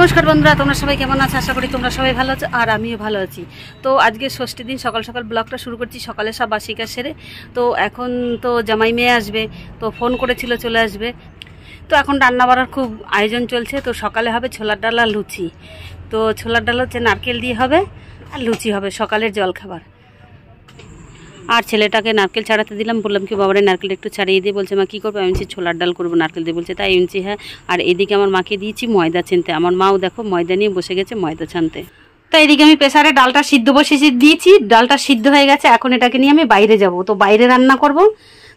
নমস্কার বন্ধুরা, তোমরা সবাই কেমন আছো? আশা করি তোমরা সবাই ভালো আছো আর আমিও ভালো আছি। তো আজকে ষষ্ঠীর দিন সকাল সকাল ব্লগটা শুরু করছি। সকালে সব বাসি কাজ সেরে তো এখন তো জামাই মেয়ে আসবে, তো ফোন করেছিল চলে আসবে। তো এখন রান্না বাড়ার খুব আয়োজন চলছে। তো সকালে হবে ছোলার ডাল আর লুচি। তো ছোলার ডাল হচ্ছে নারকেল দিয়ে হবে আর লুচি হবে সকালের জলখাবার। আর ছেলেটাকে নারকেল ছাড়াতে দিলাম, বললাম কি বাবারে নারকেলটা একটু ছাড়িয়ে দিয়ে, বলছে মা কী করবো? আমি বলছি ছোলার ডাল করবো নারকেল দিয়ে। বলছে তাই? আমি হ্যাঁ। আর এদিকে আমার মাকে দিয়েছি ময়দা ছানতে। আমার মাও দেখো ময়দা নিয়ে বসে গেছে ময়দা ছানতে। তো এদিকে আমি প্রেসারে ডালটা সিদ্ধ বসিয়ে দিয়েছি, ডালটা সিদ্ধ হয়ে গেছে। এখন এটাকে নিয়ে আমি বাইরে যাব, তো বাইরে রান্না করব।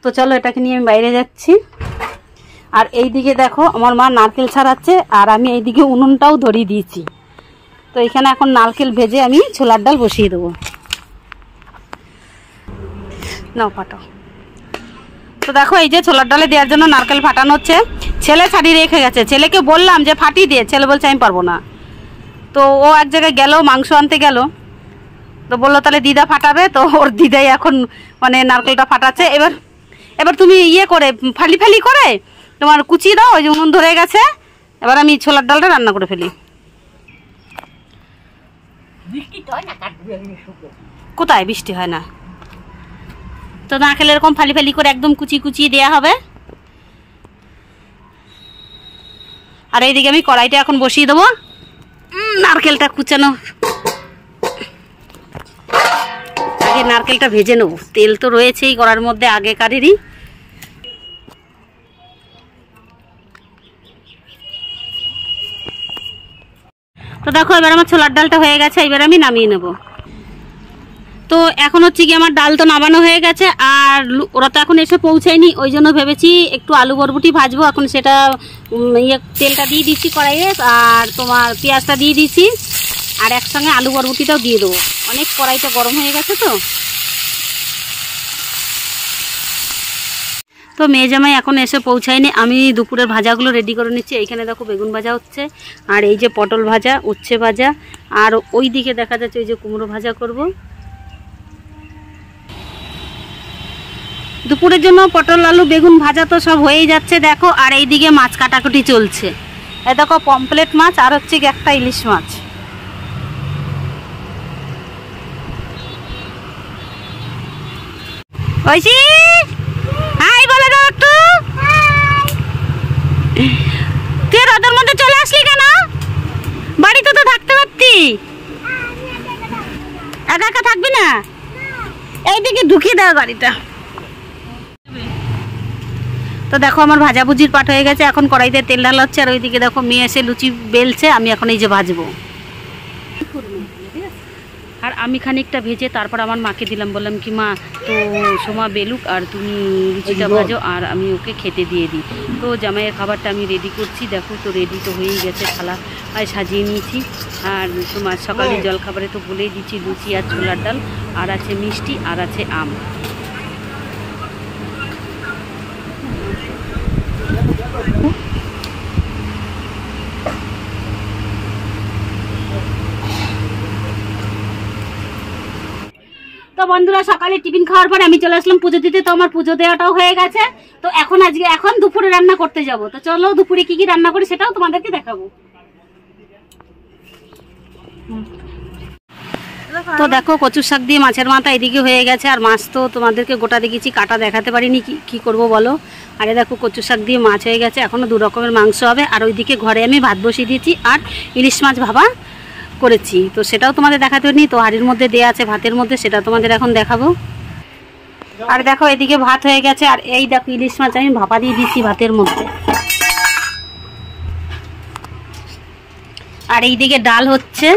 তো চলো এটাকে নিয়ে আমি বাইরে যাচ্ছি। আর এইদিকে দেখো আমার মা নারকেল ছাড়াচ্ছে আর আমি এইদিকে উনুনটাও ধরিয়ে দিয়েছি। তো এখানে এখন নারকেল ভেজে আমি ছোলার ডাল বসিয়ে দেবো। নাও ফাটাও। তো দেখো এই যে ছোলার ডালে দেওয়ার জন্য নারকেল ফাটানো হচ্ছে। ছেলে ছাড়িয়ে রেখে গেছে, ছেলেকে বললাম যে ফাটিয়ে দিয়ে, ছেলে বলছে আমি পারবো না। তো ও এক জায়গায় গেল, মাংস আনতে গেল, তো বললো তাহলে দিদা ফাটাবে। তো ওর দিদাই এখন মানে নারকেলটা ফাটাচ্ছে। এবার তুমি ইয়ে করে ফালি ফালি করে তোমার কুচিয়ে দাও। ওই যে উনুন ধরে গেছে, এবার আমি ছোলার ডালটা রান্না করে ফেলি। কোথায় বৃষ্টি হয় না? তো নারকেল এরকম ফালি ফালি করে একদম কুচিয়ে দেওয়া হবে। আর এইদিকে আমি কড়াইটা এখন বসিয়ে দেবো। নারকেলটা কুচানো, আগে নারকেলটা ভেজে নেবো। তেল তো রয়েছেই কড়ার মধ্যে আগেকারেরই। তো দেখো এবার আমার ছোলার ডালটা হয়ে গেছে, এবার আমি নামিয়ে নেব। তো এখন হচ্ছে কি আমার ডাল তো নামানো হয়ে গেছে, আর ওরা তো এখন এসে পৌঁছায়নি, ওই জন্য ভেবেছি একটু আলু বরবটি ভাজবো। এখন সেটা তেলটা দিয়ে দিচ্ছি কড়াইয়ে, আর তোমার পেঁয়াজটা দিয়ে দিচ্ছি, আর একসঙ্গে আলু বরবটিটাও দিয়ে দেবো। অনেক কড়াইটা গরম হয়ে গেছে। তো মেয়ে জামাই এখন এসে পৌঁছায়নি, আমি দুপুরের ভাজাগুলো রেডি করে নিচ্ছি। এইখানে দেখো বেগুন ভাজা হচ্ছে, আর এই যে পটল ভাজা, উচ্ছে ভাজা, আর ওই দিকে দেখা যাচ্ছে ওই যে কুমড়ো ভাজা করব। দুপুরের জন্য পটল আলু বেগুন ভাজা তো সব হয়েই যাচ্ছে দেখো। আর এইদিকে মাছ কাটাকুটি চলছে। এই দেখো পমপ্লেট মাছ আর হচ্ছে একটা ইলিশ মাছ। ঐশী হাই বলে দাও একটু। তুই রোদের মধ্যে চলে আসলি কেন? বাড়িতে তো থাকতে পারতি। একা একা থাকবি না? এইদিকে ঢুকিয়ে দাও গাড়িটা। তো দেখো আমার ভাজাভুজির পাট হয়ে গেছে, এখন কড়াইতে তেল ঢালা হচ্ছে। আর ওইদিকে দেখো মেয়ে এসে লুচি বেলছে, আমি এখন এই যে ভাজবো। আর আমি খানিকটা ভেজে তারপর আমার মাকে দিলাম, বললাম কি মা তো সোমা বেলুক আর তুমি লুচিটা ভাজো আর আমি ওকে খেতে দিয়ে দিই। তো জামাইয়ের খাবারটা আমি রেডি করছি। দেখো তো রেডি তো হয়েই গেছে, থালা সাজিয়ে নিয়েছি। আর তোমার সকালে জলখাবারে তো বলেই দিচ্ছি লুচি আর ছোলার ডাল, আর আছে মিষ্টি, আর আছে আম। তো বন্ধুরা সকালে টিফিন খাওয়ার পরে আমি চলে আসলাম পুজো দিতে। তো আমার পুজো দেওয়াটাও হয়ে গেছে। তো এখন দুপুরে রান্না করতে যাব। তো চলো দুপুরে কি কি রান্না করি সেটাও তোমাদেরকে দেখাবো। তো দেখো কচুর শাক দিয়ে মাছের মাথা এদিকে হয়ে গেছে। আর মাছ তো তোমাদেরকে গোটা দেখেছি, কাটা দেখাতে পারিনি। কি করব বলো। আরে দেখো কচুর শাক দিয়ে মাছ হয়ে গেছে, এখনো 2 রকমের মাংস হবে। আর ওইদিকে ঘরে আমি ভাত বসিয়ে দিয়েছি আর ইলিশ মাছ ভাপা করেছি। তো সেটাও তোমাদের দেখাতে পারিনি। তো হাঁড়ির মধ্যে দেওয়া আছে ভাতের মধ্যে, সেটা তোমাদের এখন দেখাবো। আর দেখো এদিকে ভাত হয়ে গেছে, আর এই দেখো ইলিশ মাছ আমি ভাপা দিয়ে দিচ্ছি ভাতের মধ্যে। আর এইদিকে ডাল হচ্ছে,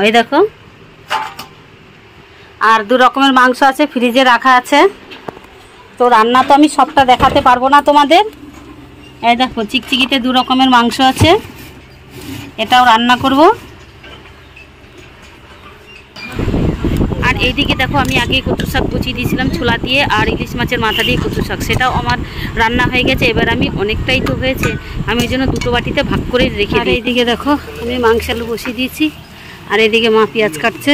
ওই দেখো। আর 2 রকমের মাংস আছে, ফ্রিজে রাখা আছে। তো রান্না তো আমি সবটা দেখাতে পারবো না তোমাদের। এই দেখো চিকচিকিতে 2 রকমের মাংস আছে, এটাও রান্না করব। আর এইদিকে দেখো আমি আগে কচু শাক কুচিয়ে দিয়েছিলাম ছোলা দিয়ে আর ইলিশ মাছের মাথা দিয়ে কচু শাক, সেটাও আমার রান্না হয়ে গেছে। এবার আমি অনেকটাই তো হয়েছে, আমি ওই জন্য 2টো বাটিতে ভাগ করে রেখে দিই। এইদিকে দেখো আমি মাংস আলু বসিয়ে দিয়েছি, আর এইদিকে মা পেঁয়াজ কাটছে।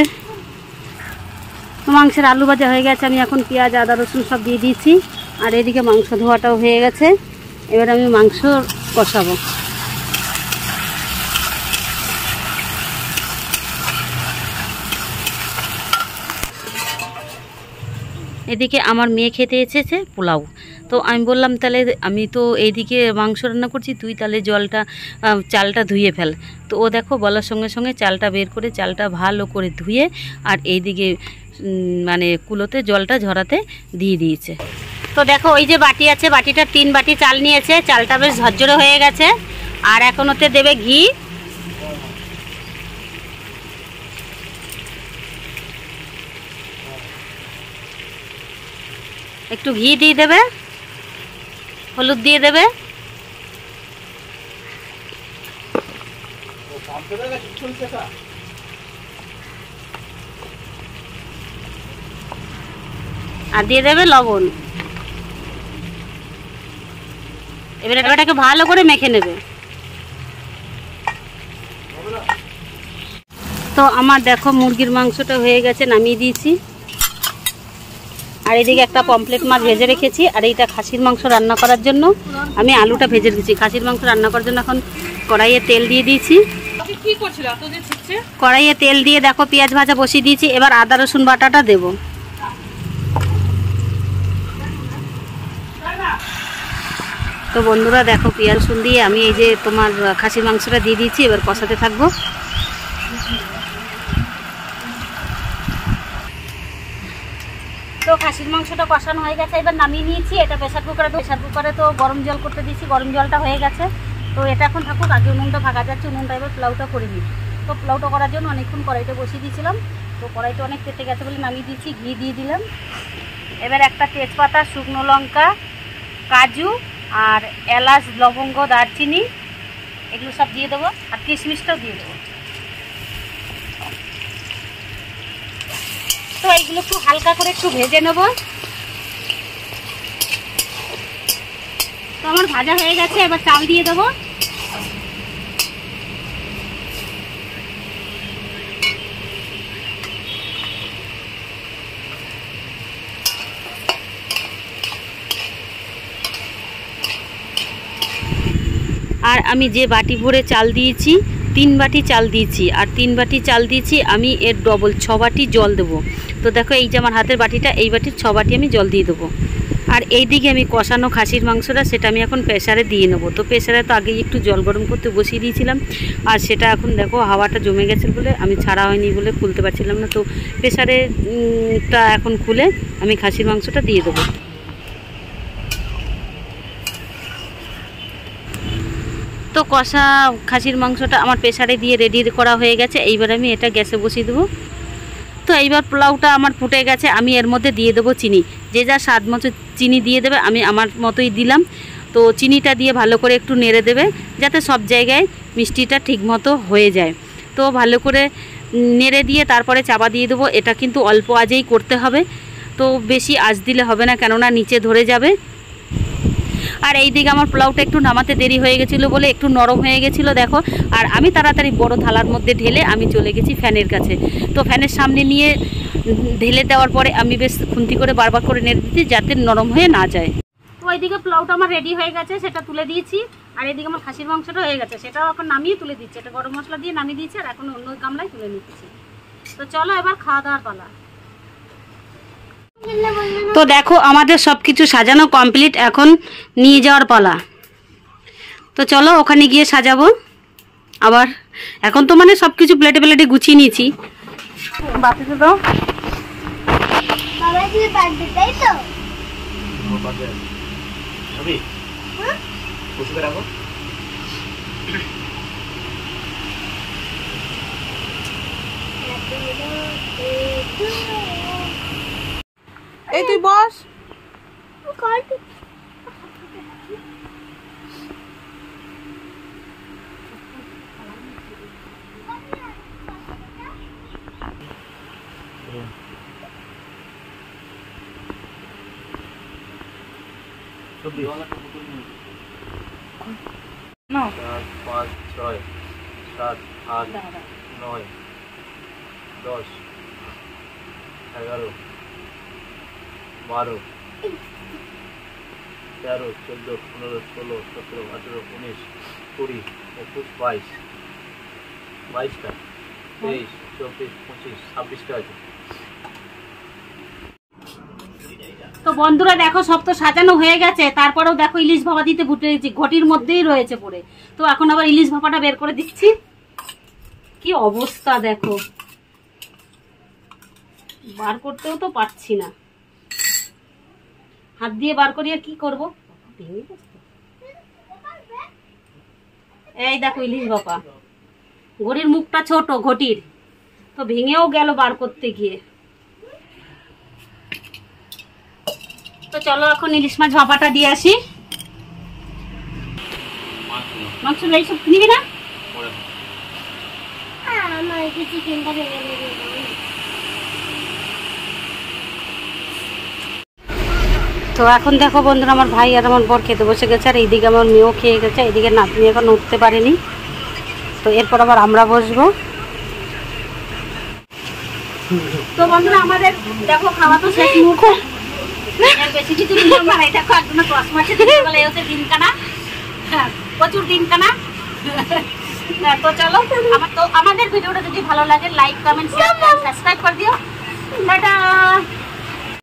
মাংসের আলু ভাজা হয়ে গেছে, আমি এখন পেঁয়াজ আদা রসুন সব দিয়ে দিয়েছি। আর এদিকে মাংস ধোয়াটাও হয়ে গেছে, এবার আমি মাংস কষাবো। এদিকে আমার মেয়ে খেতে এসেছে পোলাও। তো আমি বললাম তাহলে আমি তো এইদিকে মাংস রান্না করছি, তুই তাহলে চালটা ধুয়ে ফেল। তো ও দেখো বলার সঙ্গে সঙ্গে চালটা বের করে চালটা ভালো করে ধুয়ে আর এইদিকে মানে কুলোতে জলটা ঝরাতে দিয়ে দিয়েছে। তো দেখো ওই যে বাটি আছে, বাটিটা 3 বাটি চাল নিয়েছে, চালটা বেশ ঝরঝরে হয়ে গেছে। আর এখন ওতে দেবে ঘি, একটু ঘি দিয়ে দেবে, হলুদ দিয়ে দেবে, আর দিয়ে দেবে লবণ। এবারে এটাকে ভালো করে মেখে নেবে। তো আমার দেখো মুরগির মাংসটা হয়ে গেছে, নামিয়ে দিয়েছি। আর এদিকে একটা পমফ্লেট মাছ ভেজে রেখেছি। আর এইটা খাসির মাংস রান্না করার জন্য আমি আলুটা ভেজে রেখেছি। খাসির মাংস রান্না করার জন্য এখন কড়াইয়ে তেল দিয়ে দিয়েছি। কড়াইয়ে তেল দিয়ে দেখো পেঁয়াজ ভাজা বসিয়ে দিয়েছি। এবার আদা রসুন বাটাটা দেব। তো বন্ধুরা দেখো পেঁয়াজ রসুন দিয়ে আমি এই যে তোমার খাসির মাংসটা দিয়ে দিয়েছি। এবার কষাতে থাকবো। তো খাসির মাংসটা কষানো হয়ে গেছে, এবার নামিয়ে নিয়েছি। এটা প্রেসার কুকারে তো গরম জল করতে দিয়েছি, গরম জলটা হয়ে গেছে। তো এটা এখন থাকুক, আগে উনুনটা ভাগা যাচ্ছে, উনুনটা এবার পোলাওটা করে নিই। তো পোলাওটা করার জন্য অনেকক্ষণ কড়াইটা বসিয়ে দিয়েছিলাম। তো কড়াইটা অনেক পেতে গেছে বলে নামিয়ে দিয়েছি, ঘি দিয়ে দিলাম। এবার একটা তেজপাতা, শুকনো লঙ্কা, কাজু আর এলাচ, লবঙ্গ, দারচিনি এগুলো সব দিয়ে দেবো। আর কিশমিশটাও দিয়ে দেবো। তো এইগুলো একটু হালকা করে একটু ভেজে নেব। তো আমার ভাজা হয়ে গেছে, এবার চাল দিয়ে দেবো। আর আমি যে বাটি ভরে চাল দিয়েছি 3 বাটি চাল দিয়েছি, আর 3 বাটি চাল দিয়েছি আমি এর ডবল 6 বাটি জল দেবো। তো দেখো এই যে আমার হাতের বাটিটা, এই বাটির 6 বাটি আমি জল দিয়ে দেবো। আর এই দিকে আমি কষানো খাসির মাংসটা সেটা আমি এখন প্রেসারে দিয়ে নেবো। তো প্রেসারে তো আগেই একটু জল গরম করতে বসিয়ে দিয়েছিলাম। আর সেটা এখন দেখো হাওয়াটা জমে গেছে বলে আমি ছাড়া হয়নি বলে খুলতে পারছিলাম না। তো প্রেসারেটা এখন খুলে আমি খাসির মাংসটা দিয়ে দেবো। তো কষা খাসির মাংসটা আমার প্রেসারে দিয়ে রেডি করা হয়ে গেছে। এইবার আমি এটা গ্যাসে বসিয়ে দেবো। তো এইবার পোলাওটা আমার ফুটে গেছে, আমি এর মধ্যে দিয়ে দেবো চিনি। যে যা স্বাদ মতো চিনি দিয়ে দেবে, আমি আমার মতোই দিলাম। তো চিনিটা দিয়ে ভালো করে একটু নেড়ে দেবে যাতে সব জায়গায় মিষ্টিটা ঠিকমতো হয়ে যায়। তো ভালো করে নেড়ে দিয়ে তারপরে চাপা দিয়ে দেবো। এটা কিন্তু অল্প আঁচেই করতে হবে, তো বেশি আঁচ দিলে হবে না, কেননা নিচে ধরে যাবে। আর এই দিকে আমার পোলাওটা একটু নামাতে দেরি হয়ে গেছিলো বলে একটু নরম হয়ে গেছিলো দেখো। আর আমি তাড়াতাড়ি বড় থালার মধ্যে ঢেলে আমি চলে গেছি ফ্যানের কাছে। তো ফ্যানের সামনে নিয়ে ঢেলে দেওয়ার পরে আমি বেশ খুন্তি করে বারবার করে নেড়ে দিচ্ছি যাতে নরম হয়ে না যায়। তো ওইদিকে পোলাওটা আমার রেডি হয়ে গেছে, সেটা তুলে দিয়েছি। আর এদিকে আমার খাসির মাংসটা হয়ে গেছে, সেটাও এখন নামিয়ে তুলে দিচ্ছি। এটা গরম মশলা দিয়ে নামিয়ে দিয়েছি, আর এখন অন্য গামলায় তুলে নিচ্ছি। তো চলো এবার খাওয়া দাওয়ার পালা। তো দেখো আমাদের সব কিছু সাজানো কমপ্লিট, এখন নিয়ে যাওয়ার পালা। তো চলো ওখানে গিয়ে সাজাবো আবার। এখন তো মানে সব কিছু প্লেটে প্লেটে গুছিয়ে নিয়েছি। বাতিতে দাও। এই তুই বস। No. 4, 5, 6, 7, 8, 9, 10, 11, 12, 13, 14, 15, 16, 17, 18, 19, 20, 21, 22, 22টা, 23, 24, 25, 26টা আছে। তো বন্ধুরা দেখো সব তো সাজানো হয়ে গেছে, তারপরেও দেখো ইলিশ ভাপা দিতে ভুটেছি, ঘটির মধ্যেই রয়েছে পড়ে। তো এখন আবার ইলিশ ভাপাটা বের করে দিচ্ছি। কি অবস্থা দেখো, বার করতেও তো পারছি না, হাত দিয়ে বার করি আর কি করবো। এই দেখো ইলিশ ভাপা, ঘটির মুখটা ছোট ঘটির, তো ভেঙেও গেল বার করতে গিয়ে। তো চলো এখন ইলিশ মাছ ভাপাটা দিয়ে আসি। মাংস এইসব নিবি না? তো এখন দেখো বন্ধুরা, আমার ভাই আর আমার বর খেতে বসে গেছে, আর এইদিকে আমার মেয়েও খেয়ে গেছে, এইদিকে নাতনি এখন উঠতে পারেনি। তো এরপর আবার আমরা বসবো। তো বন্ধুরা আমাদের দেখো খাওয়া তো শেষ মুহূর্তে, বেশি কিছু নিয়ম নাই। দেখো একদম 10 মাসের দিন বলে হচ্ছে দিনকানা, প্রচুর দিনকানা। তো চলো, আমাদের ভিডিওটা যদি ভালো লাগে লাইক কমেন্ট শেয়ার সাবস্ক্রাইব করে দিও। টাটা।